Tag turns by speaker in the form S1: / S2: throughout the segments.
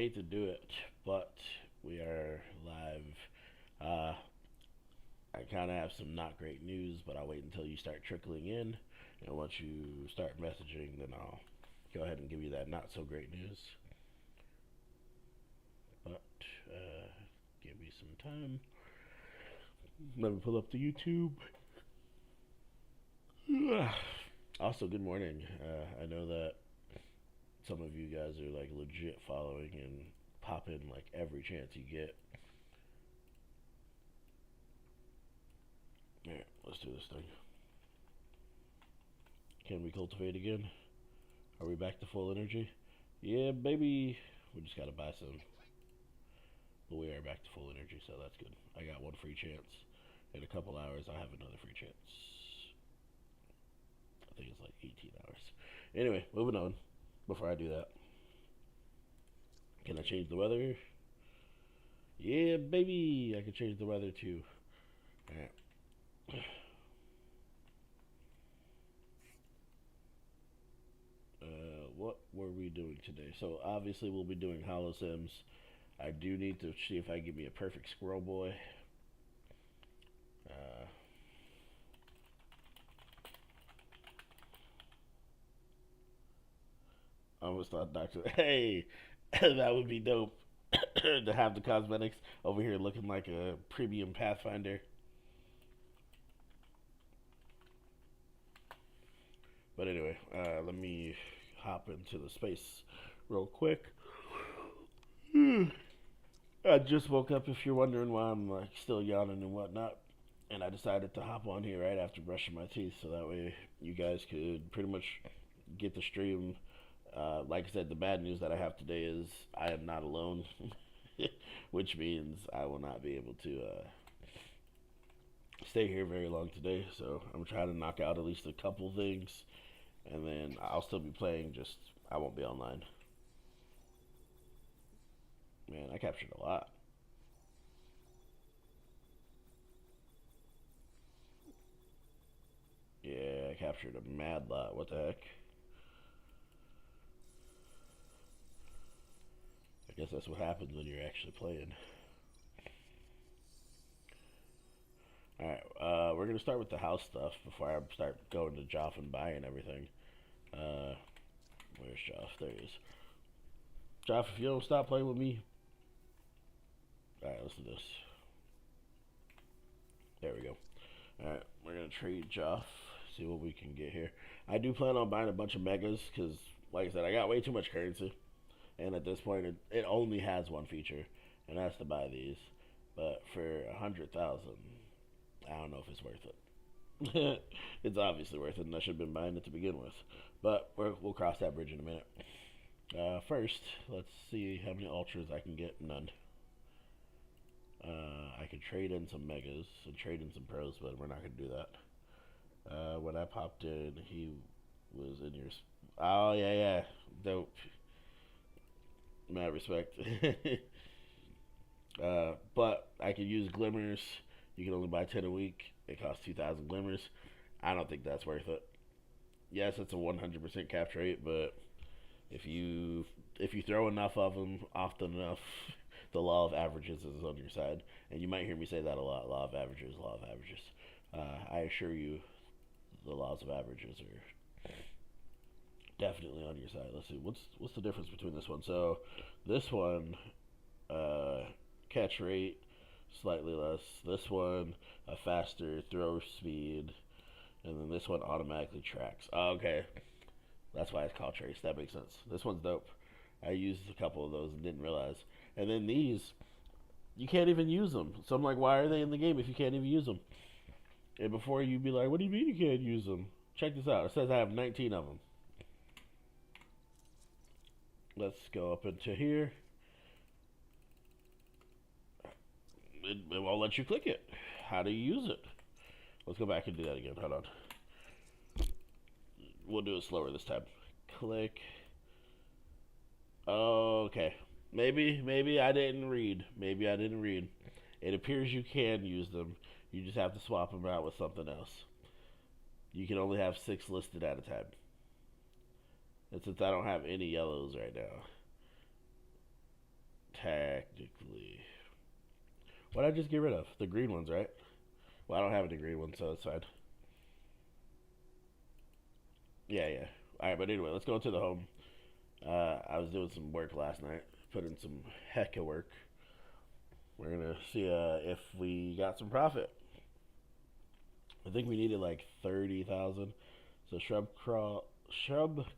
S1: hate to do it, but we are live. Uh, I kind of have some not great news, but I'll wait until you start trickling in. And once you start messaging, then I'll go ahead and give you that not so great news. But give me some time. Let me pull up the YouTube. Also, good morning. I know that some of you guys are like legit following and pop in like every chance you get. Alright, let's do this thing. Can we cultivate again? Are we back to full energy? Yeah, baby. We just gotta buy some. But we are back to full energy, so that's good. I got one free chance. In a couple hours, I'll have another free chance. I think it's like 18 hours. Anyway, moving on. Before I do that, can I change the weather? Yeah, baby. I can change the weather too. Alright. What were we doing today? So obviously we'll be doing Hollow Sims. I do need to see if I can give me a perfect squirrel boy. I almost thought Doctor. Hey, that would be dope to have the cosmetics over here looking like a premium Pathfinder. But anyway, let me hop into the space real quick. I just woke up. If you're wondering why I'm like still yawning and whatnot, and I decided to hop on here right after brushing my teeth, so that way you guys could pretty much get the stream. Like I said, the bad news that I have today is I am not alone, which means I will not be able to stay here very long today. So I'm trying to knock out at least a couple things, and then I'll still be playing. Just I won't be online. Man, I captured a lot. Yeah, I captured a mad lot. What the heck? I guess that's what happens when you're actually playing. Alright, we're gonna start with the house stuff before I start going to Joff and buying everything. Uh, where's Joff? There he is. Joff, if you don't stop playing with me. Alright, let's do this. There we go. Alright, we're gonna trade Joff. See what we can get here. I do plan on buying a bunch of megas because, like I said, I got way too much currency. And at this point, it only has one feature, and that's to buy these. But for 100,000, I don't know if it's worth it. It's obviously worth it, and I should have been buying it to begin with. But we'll cross that bridge in a minute. First, let's see how many ultras I can get. None. I can trade in some megas and trade in some pros, but we're not going to do that. When I popped in, he was in your. Oh, yeah, yeah. Dope. Mad respect. But I can use glimmers. You can only buy 10 a week. It costs 2,000 glimmers. I don't think that's worth it. Yes, it's a 100% capture rate, but if you throw enough of them often enough, the law of averages is on your side. And you might hear me say that a lot. Law of averages, law of averages. I assure you, the laws of averages are definitely on your side. Let's see, what's the difference between this one? So this one, catch rate slightly less. This one, a faster throw speed, and then this one automatically tracks. Oh, okay, that's why it's called trace. That makes sense. This one's dope. I used a couple of those and didn't realize. And then these, you can't even use them. So I'm like, why are they in the game if you can't even use them? And before you'd be like, what do you mean you can't use them? Check this out. It says I have 19 of them. Let's go up into here. It won't let you click it. How do you use it? Let's go back and do that again. Hold on. We'll do it slower this time. Click. Okay. Maybe I didn't read. Maybe I didn't read. It appears you can use them. You just have to swap them out with something else. You can only have 6 listed at a time. And since I don't have any yellows right now, technically. What did I just get rid of? The green ones, right? Well, I don't have any green ones, so it's fine. Yeah, yeah. All right, but anyway, let's go to the home. I was doing some work last night, put in some hecka work. We're gonna see if we got some profit. I think we needed like 30,000. So shrub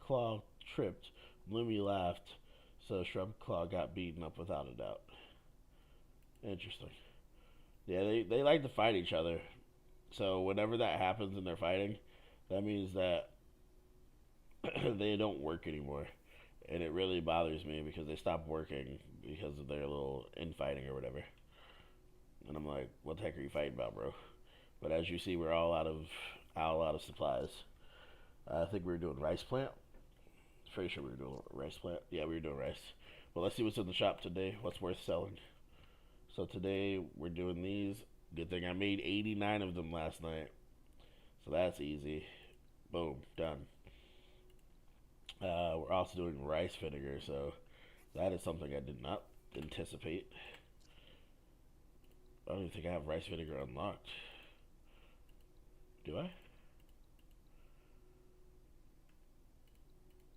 S1: claw tripped. Lumi laughed. So shrub claw got beaten up without a doubt. Interesting. Yeah, they like to fight each other. So whenever that happens and they're fighting, that means that they don't work anymore. And it really bothers me because they stop working because of their little infighting or whatever. And I'm like, what the heck are you fighting about, bro? But as you see, we're all out of supplies. I think we were doing rice plant. Pretty sure we were doing rice plant. Yeah, we were doing rice. But let's see what's in the shop today. What's worth selling? So today we're doing these. Good thing I made 89 of them last night. So that's easy. Boom, done. We're also doing rice vinegar, so that is something I did not anticipate. I don't even think I have rice vinegar unlocked. Do I?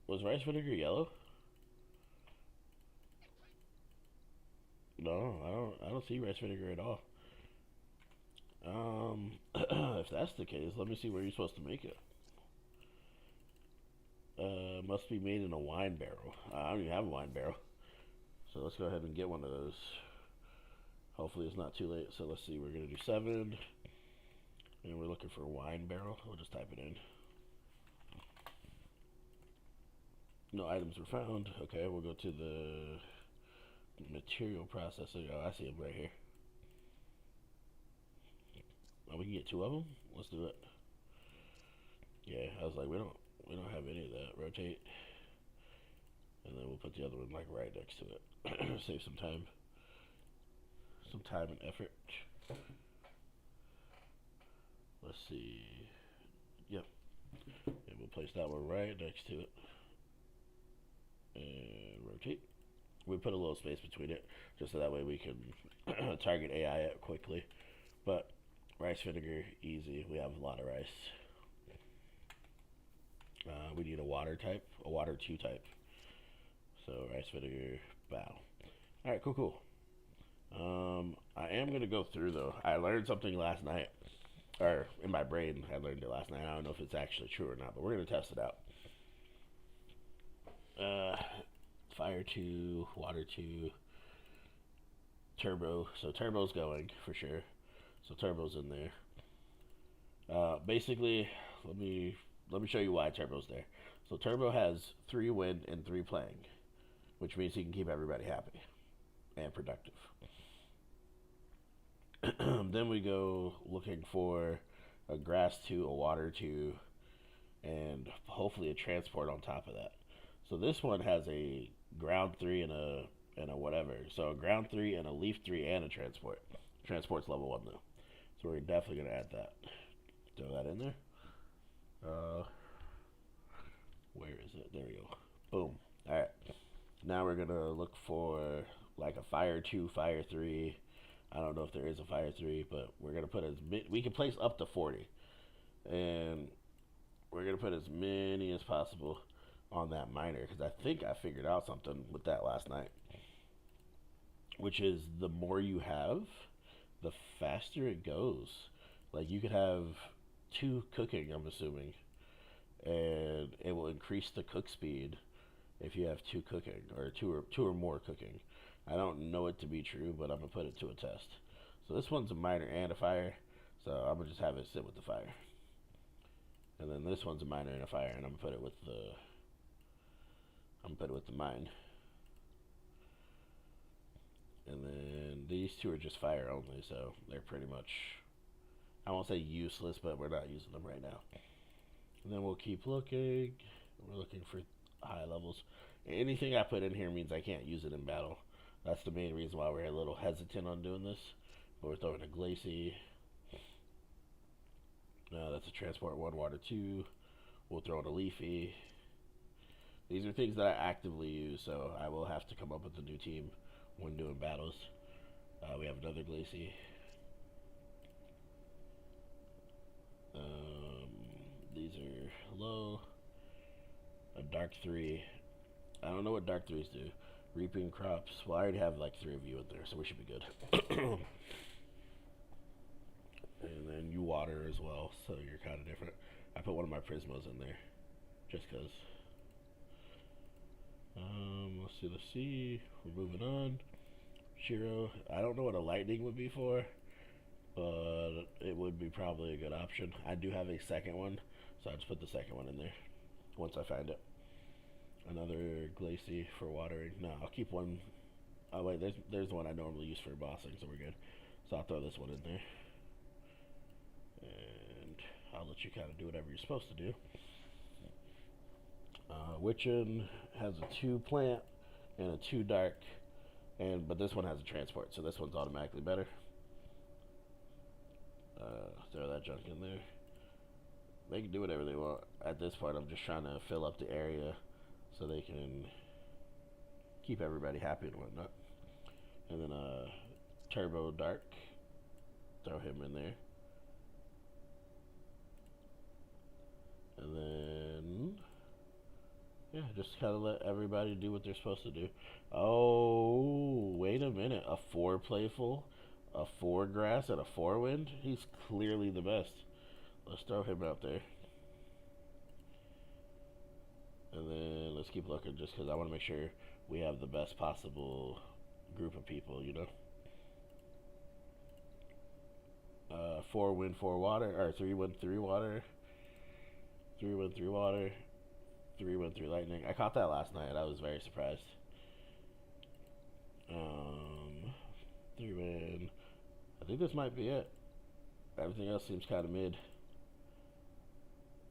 S1: Was rice vinegar yellow? No, I don't see rice vinegar at all. If that's the case, let me see where you're supposed to make it. Must be made in a wine barrel. I don't even have a wine barrel. So let's go ahead and get one of those. Hopefully it's not too late. So let's see, we're gonna do 7. And we're looking for a wine barrel. We'll just type it in. No items were found. Okay, we'll go to the material processor. Oh, I see them right here. Oh, we can get 2 of them? Let's do it. Yeah, I was like, we don't have any of that. Rotate. And then we'll put the other one like right next to it. Save some time. Some time and effort. Let's see. Yep. And we'll place that one right next to it. And rotate. We put a little space between it, just so that way we can target AI it quickly. But rice vinegar, easy. We have a lot of rice. We need a water type, a water 2 type. So rice vinegar, bow. Alright, cool. I am going to go through though. I learned something last night. Or in my brain, I learned it last night. I don't know if it's actually true or not, but we're going to test it out. Fire 2, water 2, turbo. So turbo's going for sure. So turbo's in there. Basically, let me show you why turbo's there. So turbo has 3 wind and 3 playing, which means he can keep everybody happy and productive. Then we go looking for a grass 2, a water 2, and hopefully a transport on top of that. So this one has a ground 3 and a whatever. So a ground 3 and a leaf 3 and a transport. Transport's level 1 though. So we're definitely gonna add that. Throw that in there. Where is it? There we go. Boom. Alright. Now we're gonna look for like a fire 2, fire 3. I don't know if there is a fire 3, but we're gonna put we can place up to 40. And we're gonna put as many as possible on that miner, because I think I figured out something with that last night, which is the more you have, the faster it goes. Like you could have 2 cooking, I'm assuming, and it will increase the cook speed if you have 2 cooking, or two or more cooking. I don't know it to be true, but I'm gonna put it to a test. So this one's a miner and a fire, so I'm gonna just have it sit with the fire. And then this one's a miner and a fire, and I'm gonna put it with the mine. And then these 2 are just fire only, so they're pretty much, I won't say useless, but we're not using them right now. And then we'll keep looking. We're looking for high levels. Anything I put in here means I can't use it in battle. That's the main reason why we're a little hesitant on doing this. But we're throwing a glacie. That's a transport 1, water 2. We'll throw in a leafy. These are things that I actively use, so I will have to come up with a new team when doing battles. We have another Glacie. These are low. A dark 3. I don't know what dark 3s do. Reaping crops. Well, I already have like 3 of you in there, so we should be good. And then you water as well, so you're kind of different. I put one of my Prismos in there, just because. Let's see. We're moving on. Shiro. I don't know what a lightning would be for, but it would be probably a good option. I do have a second one, so I just put the second one in there once I find it. Another Glacie for watering. No, I'll keep one. Oh wait, there's the one I normally use for bossing, so we're good. So I'll throw this one in there, and I'll let you kind of do whatever you're supposed to do. Witchin has a 2 plant and a 2 dark, but this one has a transport, so this one's automatically better. Throw that junk in there. They can do whatever they want. At this point, I'm just trying to fill up the area so they can keep everybody happy and whatnot. And then Turbo Dark, throw him in there. And then, yeah, just kind of let everybody do what they're supposed to do. Oh, wait a minute. A 4 playful, a 4 grass, and a 4 wind? He's clearly the best. Let's throw him out there. And then let's keep looking, just because I want to make sure we have the best possible group of people, you know? 4 wind, 4 water, or 3 wind, 3 water. 3 wind, 3 water. 3 wind, 3 lightning. I caught that last night. I was very surprised. 3 wind. I think this might be it. Everything else seems kind of mid.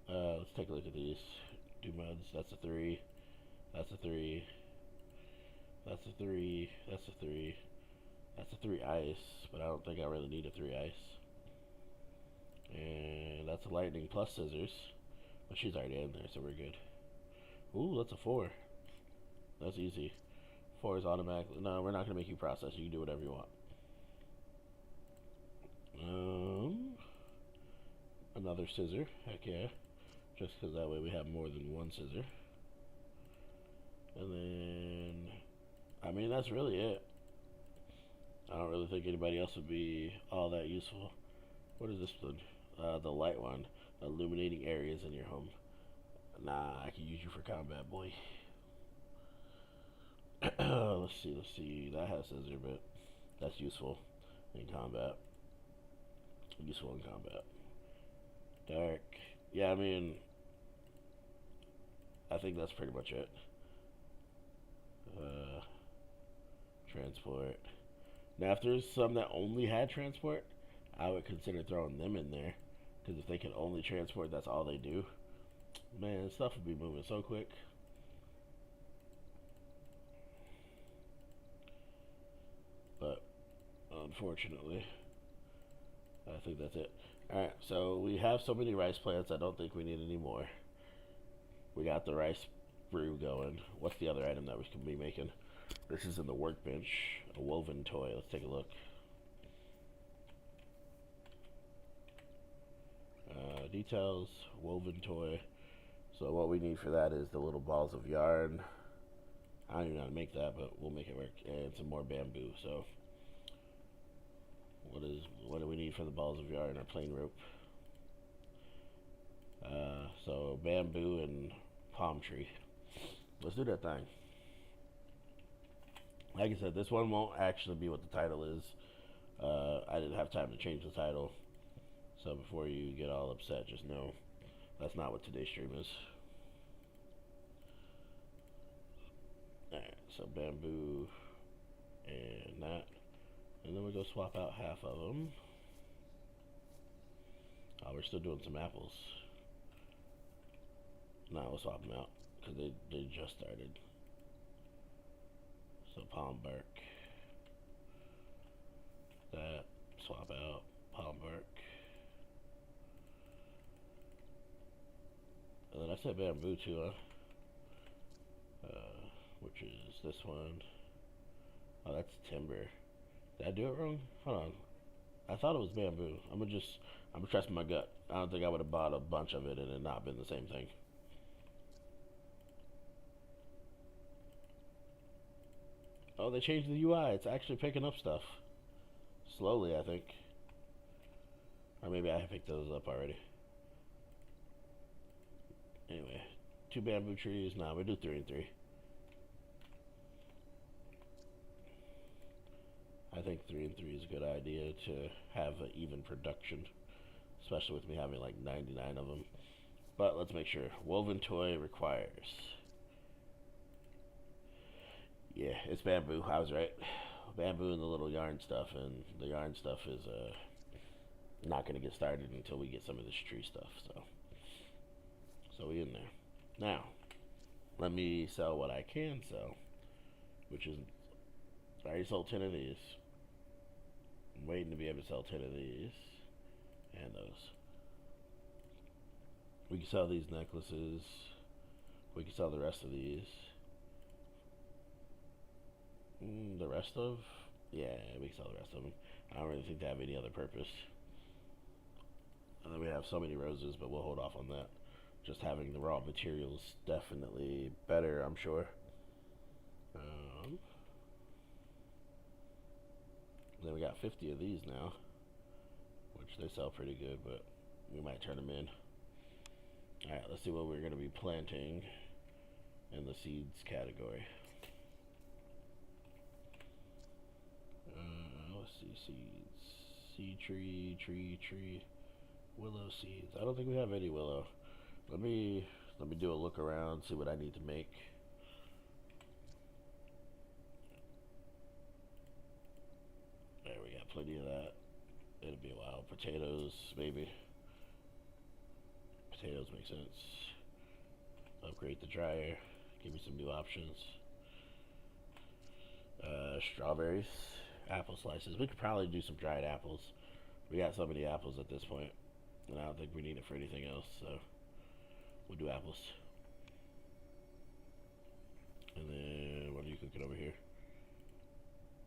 S1: Let's take a look at these. Do muds. That's a 3. That's a 3. That's a 3. That's a 3. That's a 3 ice, but I don't think I really need a 3 ice. And that's a lightning plus scissors. But she's already in there, so we're good. Ooh, that's a 4. That's easy. 4 is automatically. No, we're not going to make you process. You can do whatever you want. Another scissor. Heck yeah. Just because that way we have more than one scissor. And then, I mean, that's really it. I don't really think anybody else would be all that useful. What is this one? The light one. Illuminating areas in your home. Nah, I can use you for combat, boy. Let's see. That has scissor, but that's useful in combat. Useful in combat. Dark. Yeah, I mean, I think that's pretty much it. Transport. Now, if there's some that only had transport, I would consider throwing them in there. Because if they can only transport, that's all they do. Man, stuff would be moving so quick. But, unfortunately, I think that's it. Alright, so we have so many rice plants, I don't think we need any more. We got the rice brew going. What's the other item that we can be making? This is in the workbench. A woven toy. Let's take a look. Details, woven toy. So what we need for that is the little balls of yarn. I don't even know how to make that, but we'll make it work. And some more bamboo. So what do we need for the balls of yarn? Our plain rope. So bamboo and palm tree. Let's do that thing. Like I said, this one won't actually be what the title is. I didn't have time to change the title. So before you get all upset, just know that's not what today's stream is. Alright, so bamboo and that. And then we go swap out half of them. Oh, we're still doing some apples. Nah, we'll swap them out because they just started. So palm bark. That, swap out, palm bark. And then I said bamboo too, huh? Which is this one. Oh, that's timber. Did I do it wrong? Hold on. I thought it was bamboo. I'm gonna trust my gut. I don't think I would have bought a bunch of it and it not been the same thing. Oh, they changed the UI. It's actually picking up stuff. Slowly, I think. Or maybe I picked those up already. Anyway, 2 bamboo trees. Nah, we do 3 and 3. I think 3 and 3 is a good idea to have an even production, especially with me having like 99 of them. But let's make sure. Woven toy requires. Yeah, it's bamboo. I was right. Bamboo and the little yarn stuff, and the yarn stuff is not gonna get started until we get some of this tree stuff. So we in there. Now, let me sell what I can sell, which is I already sold 10 of these. I'm waiting to be able to sell 10 of these and those. We can sell these necklaces. We can sell the rest of these. The rest of? Yeah, we can sell the rest of them. I don't really think they have any other purpose. And then we have so many roses, but we'll hold off on that. Just having the raw materials definitely better, I'm sure. Then we got 50 of these now, which they sell pretty good, but we might turn them in. Alright, let's see what we're going to be planting in the seeds category. Let's see, seeds. Seed tree, willow seeds. I don't think we have any willow. Let me do a look around, see what I need to make. There, we got plenty of that. It'll be a while. Potatoes, maybe. Potatoes make sense. Upgrade the dryer. Give me some new options. Strawberries. Apple slices. We could probably do some dried apples. We got so many apples at this point, and I don't think we need it for anything else, so we'll do apples. And then, what are you cooking over here?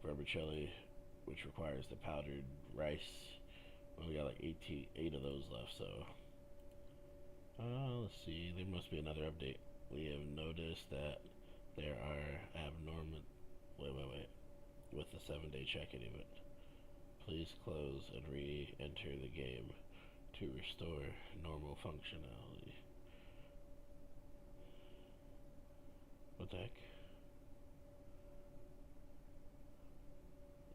S1: Vermicelli, which requires the powdered rice. We only got like 8 of those left, so let's see. There must be another update. We have noticed that there are abnormal. Wait. With the 7-day check-in event. Please close and re-enter the game to restore normal functionality. What the heck?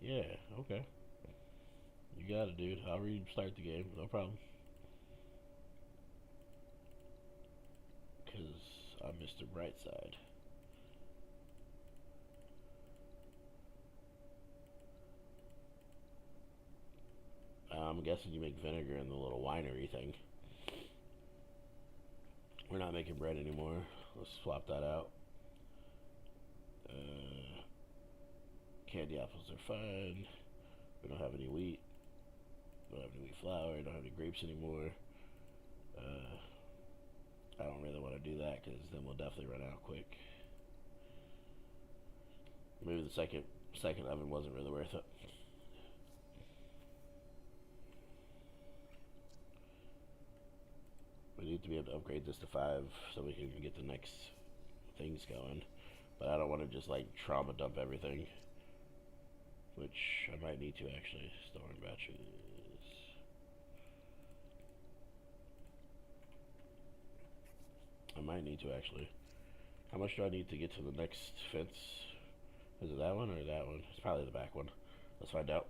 S1: Yeah, okay. You got it, dude. I'll restart the game, no problem. Because I'm Mr. Brightside. I'm guessing you make vinegar in the little winery thing. We're not making bread anymore. Let's swap that out. Candy apples are fine. We don't have any wheat. We don't have any wheat flour. We don't have any grapes anymore. I don't really want to do that because then we'll definitely run out quick. Maybe the second oven wasn't really worth it. We need to be able to upgrade this to 5 so we can get the next things going. But I don't want to just like trauma dump everything, which I might need to actually. Storing batteries. I might need to actually. How much do I need to get to the next fence? Is it that one or that one? It's probably the back one. Let's find out.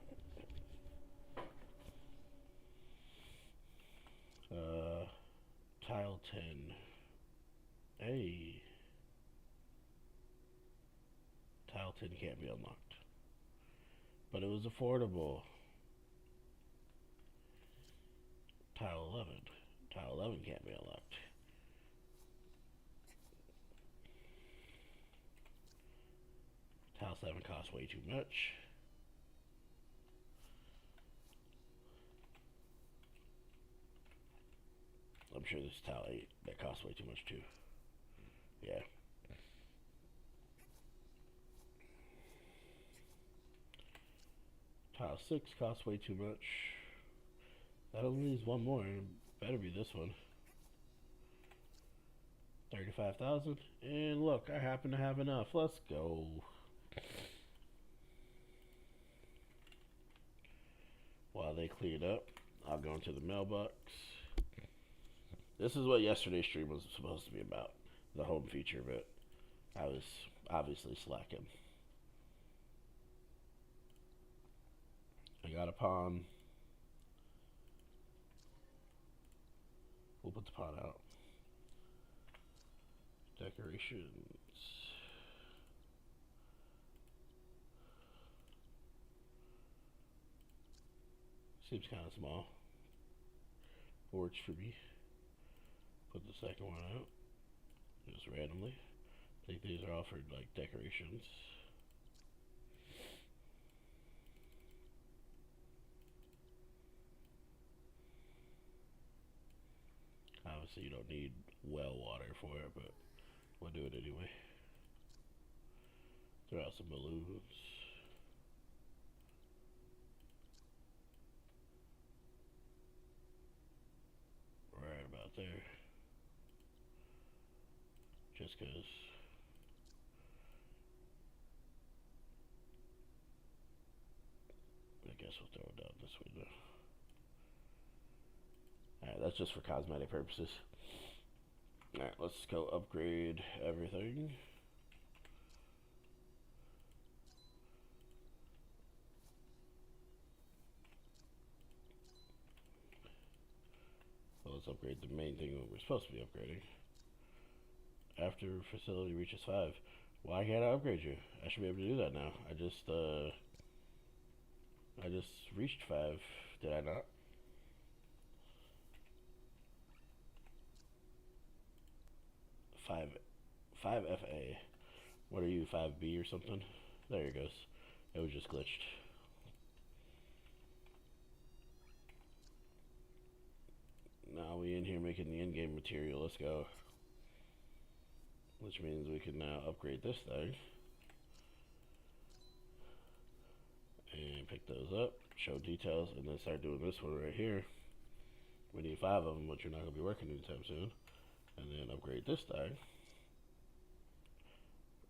S1: Tile 10. Hey. Tile 10 can't be unlocked. But it was affordable. Tile 11. Tile 11 can't be unlocked. Tile 7 costs way too much. I'm sure this is tile 8 that costs way too much too. Yeah. 6 costs way too much. That only leaves one more. It better be this one. 35,000. And look, I happen to have enough. Let's go. While they cleared up, I'll go into the mailbox. This is what yesterday's stream was supposed to be about. The home feature, but I was obviously slacking. I got a pawn. We'll put the pawn out. Decorations. Seems kind of small. Works for me. Put the second one out. Just randomly. I think these are offered like decorations. Obviously you don't need well water for it, but we'll do it anyway. Throw out some balloons. Right about there. Just because I guess we'll throw it down this window. Alright, that's just for cosmetic purposes. Alright, let's go upgrade everything. So let's upgrade the main thing that we're supposed to be upgrading. After facility reaches 5. Why can't I upgrade you? I should be able to do that now. I just reached 5. Did I not? Five FA. What are you, 5B or something? There it goes. It was just glitched. Now we in here making the in-game material. Let's go. Which means we can now upgrade this thing. And pick those up, show details, and then start doing this one right here. We need 5 of them, but you're not going to be working anytime soon. And then upgrade this thing.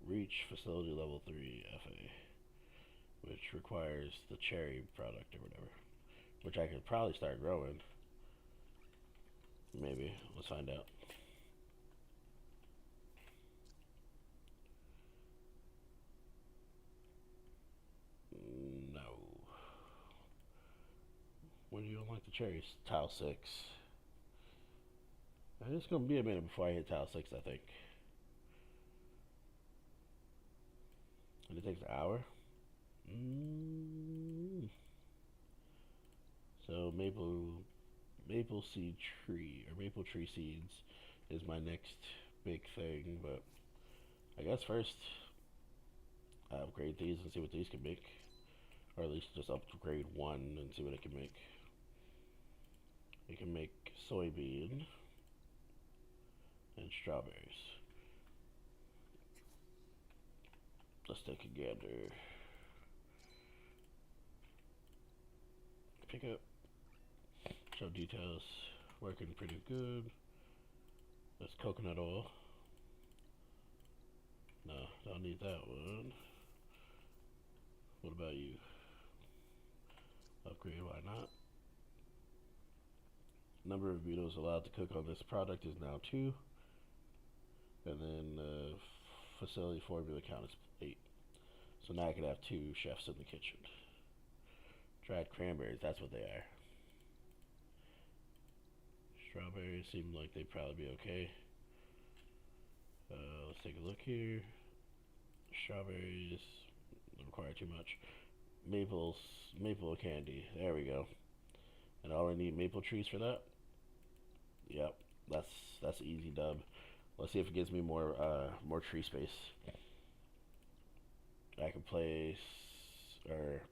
S1: Reach facility level 3 FA, which requires the cherry product or whatever, which I could probably start growing. Maybe. Let's find out. No. When do you unlock the cherries? Tile 6. It's going to be a minute before I hit tile 6, I think. And it takes an hour. So maple seed tree, or maple tree seeds is my next big thing, but I guess first I upgrade these and see what these can make. Or at least just upgrade one and see what it can make. It can make soybean and strawberries. Let's take a gander. Pick up. Show details. Working pretty good. That's coconut oil. No, don't need that one. What about you? Upgrade, why not? Number of beetles allowed to cook on this product is now 2. And then facility formula count is 8. So now I could have 2 chefs in the kitchen. Dried cranberries, that's what they are. Strawberries seem like they'd probably be okay. Let's take a look here. Strawberries don't require too much. Maple candy, there we go. And I only need maple trees for that. Yep, that's easy dub. Let's see if it gives me more tree space. I can place, or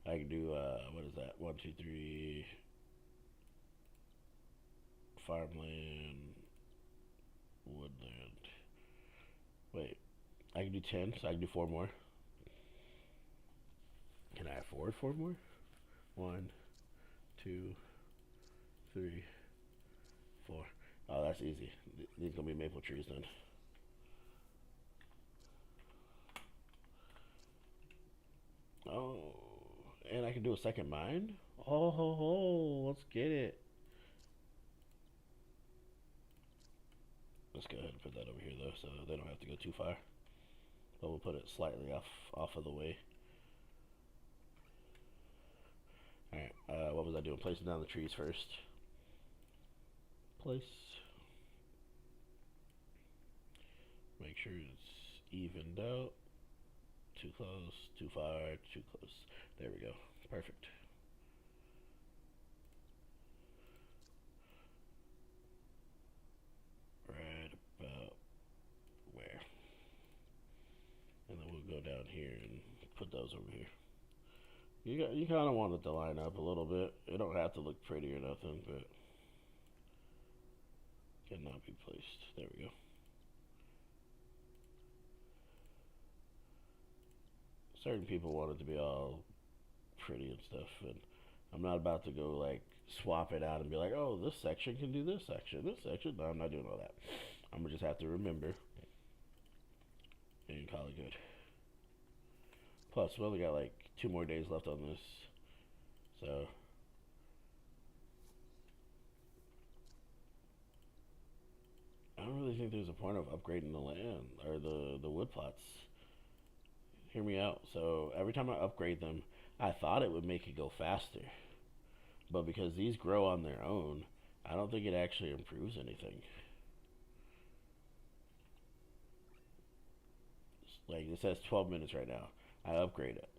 S1: I can do what is that? 1, 2, 3. Farmland, woodland. Wait, I can do 10, so I can do 4 more. Can I afford 4 more? 1, 2, 3, 4. Oh, that's easy. These gonna be maple trees then. Oh, and I can do a second mine? Oh, ho, ho, let's get it. Let's go ahead and put that over here though, so they don't have to go too far. But we'll put it slightly off of the way. Alright, what was I doing? Placing down the trees first. Place. Make sure it's evened out. Too close, too far, too close. There we go. Perfect. Right about where? And then we'll go down here and put those over here. You kind of want it to line up a little bit. It don't have to look pretty or nothing, but cannot be placed. There we go. Certain people want it to be all pretty and stuff, and I'm not about to go like swap it out and be like, oh, this section can do this section, this section. No, I'm not doing all that. I'm gonna just have to remember and call it good. Plus, we only got like 2 more days left on this, so I don't really think there's a point of upgrading the land or the wood plots. Hear me out. So every time I upgrade them, I thought it would make it go faster, but because these grow on their own, I don't think it actually improves anything. Like it says 12 minutes right now. I upgrade it.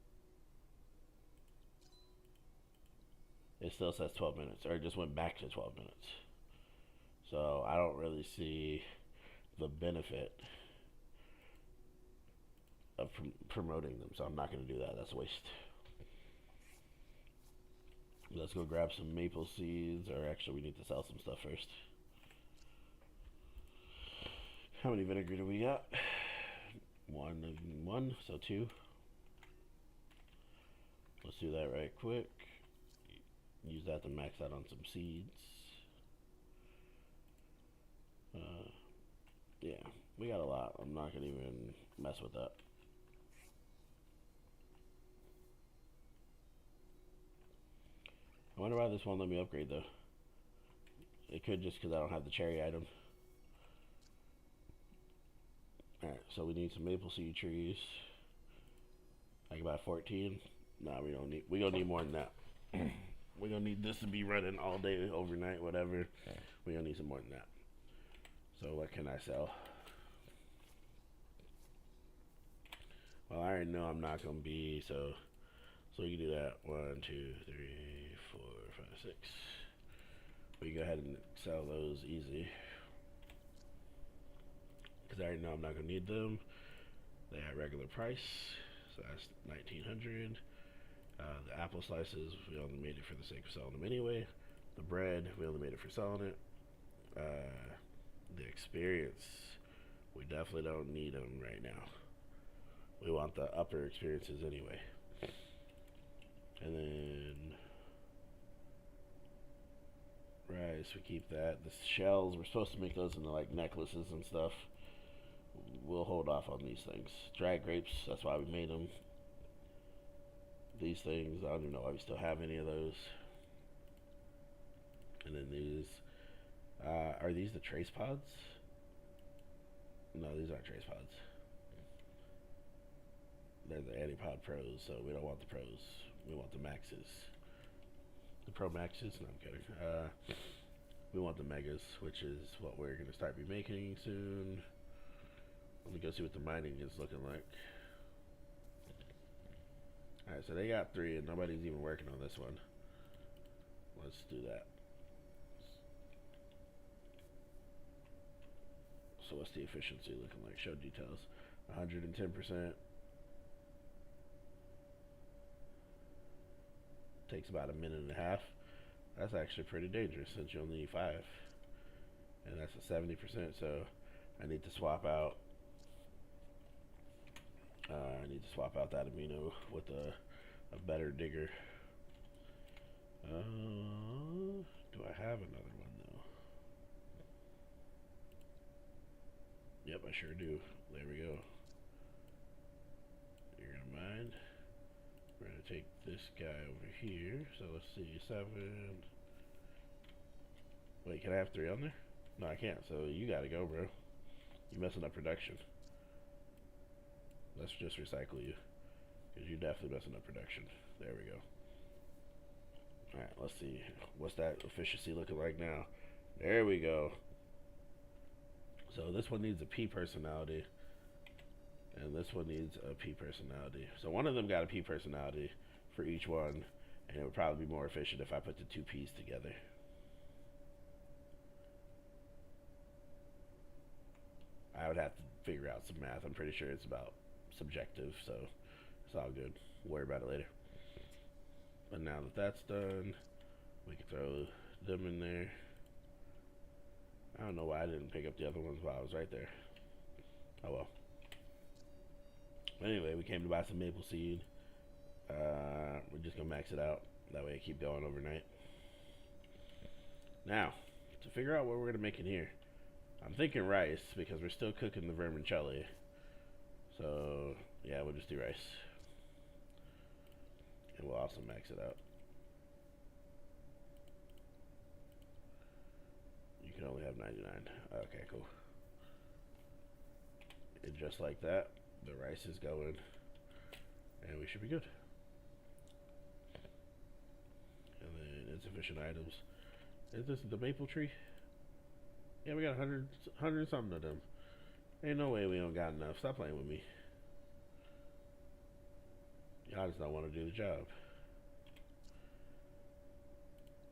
S1: It still says 12 minutes, or it just went back to 12 minutes. So I don't really see the benefit of promoting them, so I'm not going to do that. That's a waste. Let's go grab some maple seeds, or actually we need to sell some stuff first. How many vinegar do we got? One, so 2. Let's do that right quick. Use that to max out on some seeds. Yeah, we got a lot. I'm not going to even mess with that. I wonder why this won't let me upgrade though. It could just because I don't have the cherry item. Alright, so we need some maple seed trees. Like about 14. Nah, we don't need more than that. We're gonna need this to be running all day, overnight, whatever. We're gonna need some more than that. So what can I sell? Well, I already know I'm not gonna be, so we can do that. 1, 2, 3, 4, 5, 6. We can go ahead and sell those easy. Because I already know I'm not gonna need them. They at regular price. So that's 1900. The apple slices, we only made it for the sake of selling them anyway. The bread, we only made it for selling it. The experience, we definitely don't need them right now. We want the upper experiences anyway. And then rice, we keep that. The shells, we're supposed to make those into like necklaces and stuff. We'll hold off on these things. Dried grapes, that's why we made them. These things, I don't even know why we still have any of those. And then these, are these the trace pods? No, these aren't trace pods. They're the Antipod Pros, so we don't want the Pros. We want the Maxes. The Pro Maxes? No, I'm kidding. We want the Megas, which is what we're going to start be making soon. Let me go see what the mining is looking like. Alright, so they got 3 and nobody's even working on this one. Let's do that. So what's the efficiency looking like? Show details. 110%. Takes about 1.5 minutes. That's actually pretty dangerous since you only need 5. And that's a 70%, so I need to swap out that amino with a better digger. Do I have another one though? Yep, I sure do. There we go. You're gonna mind? We're gonna take this guy over here. So let's see, 7. Wait, can I have 3 on there? No, I can't. So you gotta go, bro. You're messing up production. Let's just recycle you, because you're definitely messing up production. There we go. Alright, let's see. What's that efficiency looking like now? There we go. So this one needs a P personality, and this one needs a P personality. So one of them got a P personality for each one, and it would probably be more efficient if I put the 2 P's together. I would have to figure out some math. I'm pretty sure it's about subjective, so it's all good. We'll worry about it later. But now that that's done, we can throw them in there. I don't know why I didn't pick up the other ones while I was right there. Oh well. Anyway, we came to buy some maple seed. We're just gonna max it out. That way I keep going overnight. Now, to figure out what we're gonna make in here, I'm thinking rice because we're still cooking the vermicelli. So yeah, we'll just do rice. And we'll also max it out. You can only have 99. Okay, cool. And just like that, the rice is going, and we should be good. And then insufficient items. Is this the maple tree? Yeah, we got 100 something of them. Ain't no way we don't got enough. Stop playing with me. Y'all just don't want to do the job.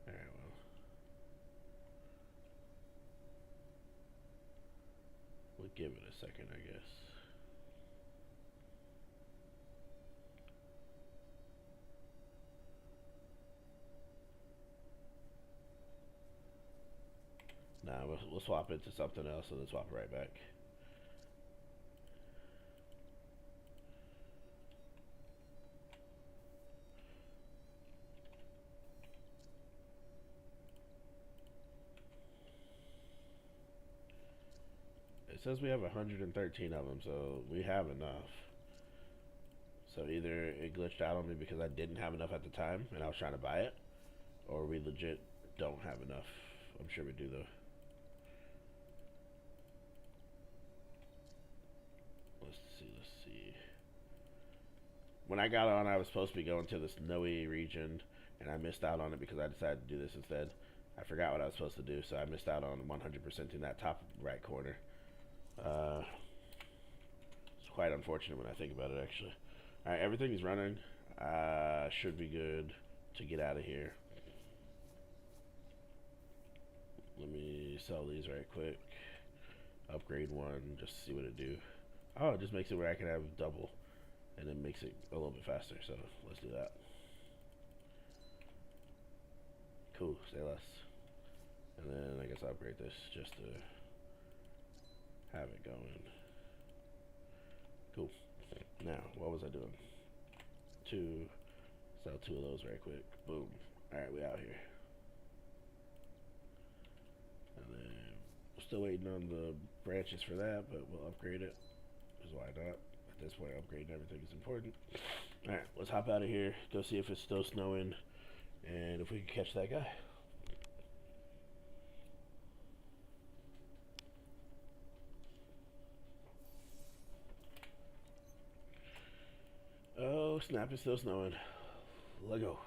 S1: Alright, well. We'll give it a second, I guess. Nah, we'll swap it to something else and then swap it right back. It says we have 113 of them, so we have enough. So either it glitched out on me because I didn't have enough at the time and I was trying to buy it, or we legit don't have enough. I'm sure we do though. Let's see. When I got on, I was supposed to be going to the snowy region, and I missed out on it because I decided to do this instead. I forgot what I was supposed to do, so I missed out on 100% in that top right corner. It's quite unfortunate when I think about it, actually. Alright, everything is running. Should be good to get out of here. Let me sell these right quick. Upgrade one, just to see what it do. Oh, it just makes it where I can have double, and it makes it a little bit faster, so let's do that. Cool, say less. And then I guess I'll upgrade this just to have it going. Cool. Now, what was I doing? Sell 2 of those right quick. Boom. Alright, we out here. And then we're still waiting on the branches for that, but we'll upgrade it. Because why not? At this point, upgrading everything is important. Alright, let's hop out of here, go see if it's still snowing, and if we can catch that guy. Oh snap, it's still snowing. Let go.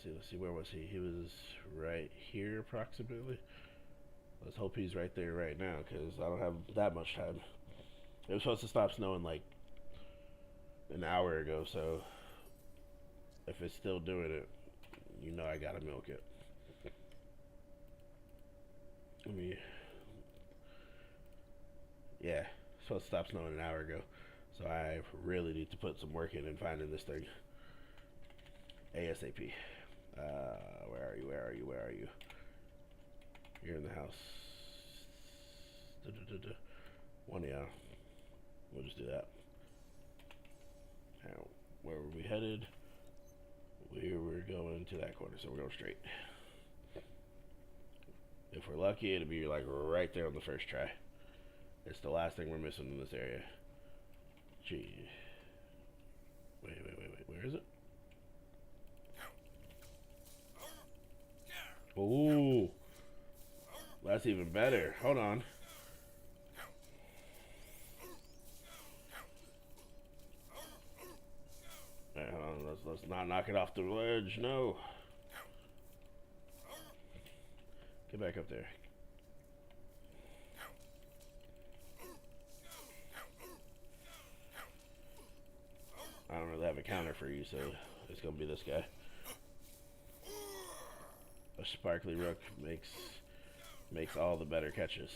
S1: Let's see, where was he? He was right here approximately. Let's hope he's right there right now, because I don't have that much time. It was supposed to stop snowing like an hour ago, so if it's still doing it, you know I gotta milk it. Yeah, it's supposed to stop snowing an hour ago, so I really need to put some work in finding this thing ASAP. Where are you? You're in the house. One, yeah. We'll just do that. Now, where were we headed? going to that corner, so we're going straight. If we're lucky, it'll be like right there on the first try. It's the last thing we're missing in this area. Gee. Wait. Where is it? Ooh. That's even better. Hold on. Right, hold on. Let's not knock it off the ledge. No. Get back up there. I don't really have a counter for you, so it's gonna be this guy. A sparkly rook makes all the better catches.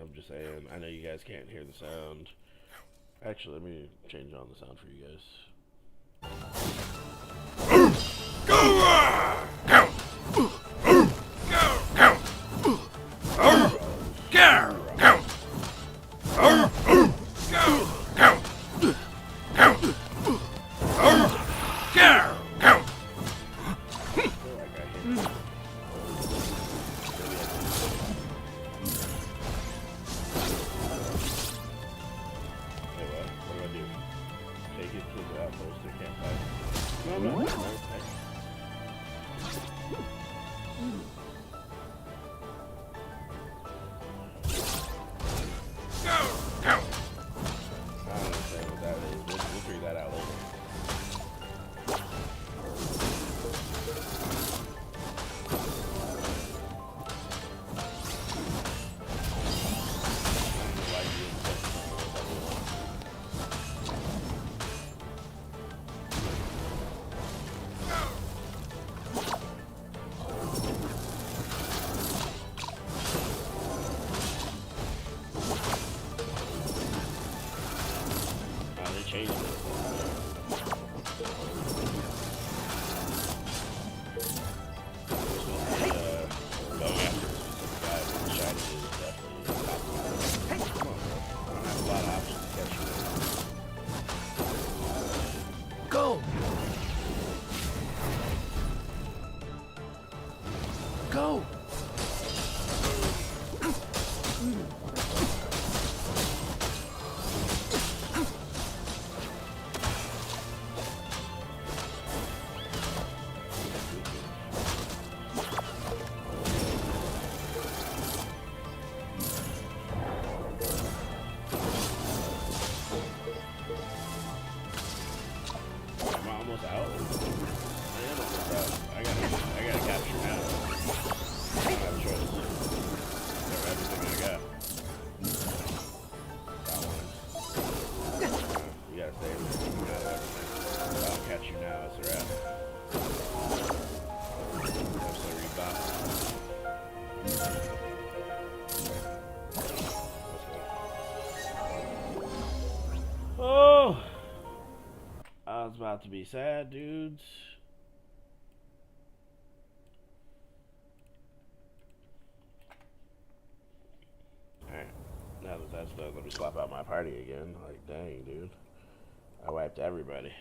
S1: I'm just saying, I know you guys can't hear the sound. Actually, let me change on the sound for you guys. It's about to be sad, dudes. Alright, now that that's done, let me swap out my party again. Like, dang, dude. I wiped everybody.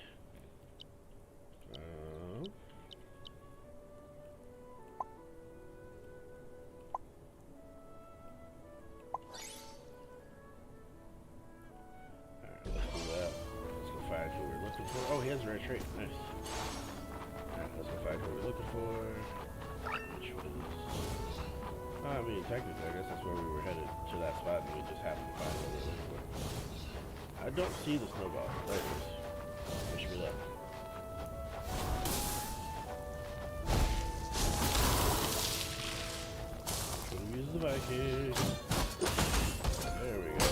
S1: Oh, he has a rare trait. Nice. Alright, let's go find what we're looking for. Which was... I mean, technically, I guess that's where we were headed, to that spot, and we just happened to find what we were looking for. I don't see the snowball. There it is. Wish me luck. Could've used the Viking. There we go.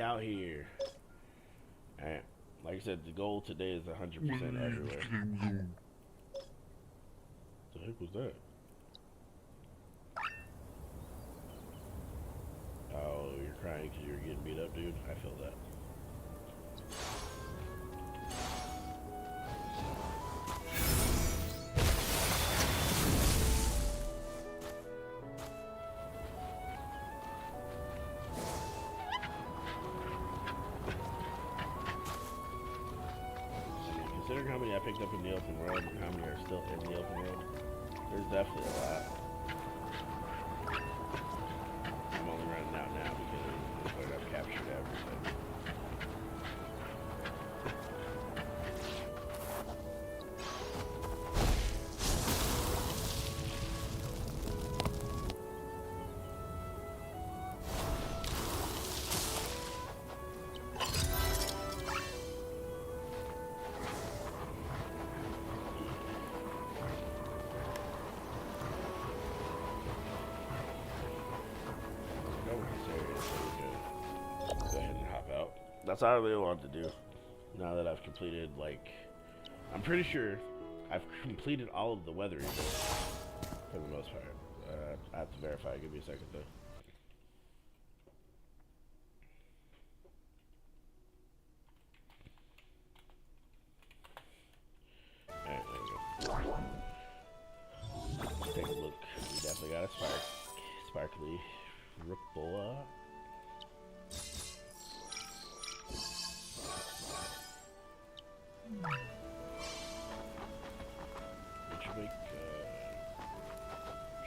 S1: out here. Alright. Like I said, the goal today is 100% everywhere. The heck was that? Oh, you're crying because you're getting beat up, dude? I feel that. Considering how many I picked up in the open world and how many are still in the open world, there's definitely a lot. I'm only running out now because I've captured everything. That's all I really wanted to do. Now that I've completed, like, I'm pretty sure I've completed all of the weather events for the most part. I have to verify. Give me a second though. Alright, there we go. Let's take a look. We definitely got a sparkly ripple. It should make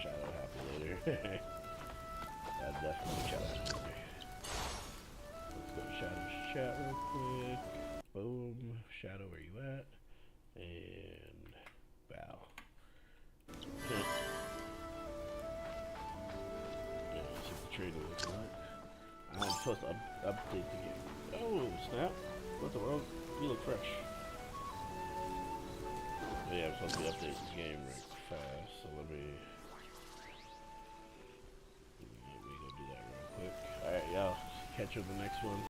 S1: Shadow happy later. That definitely make Shadow happy later. Let's go to Shadow's chat real quick. Boom. Shadow, where you at? And bow. Yeah, see what the trader looks like. I'm supposed to update the game. Oh, snap. What the world? You look fresh. Yeah, I'm supposed to be updating this game right fast, so let me go do that real quick. Alright, y'all. Catch you in the next one.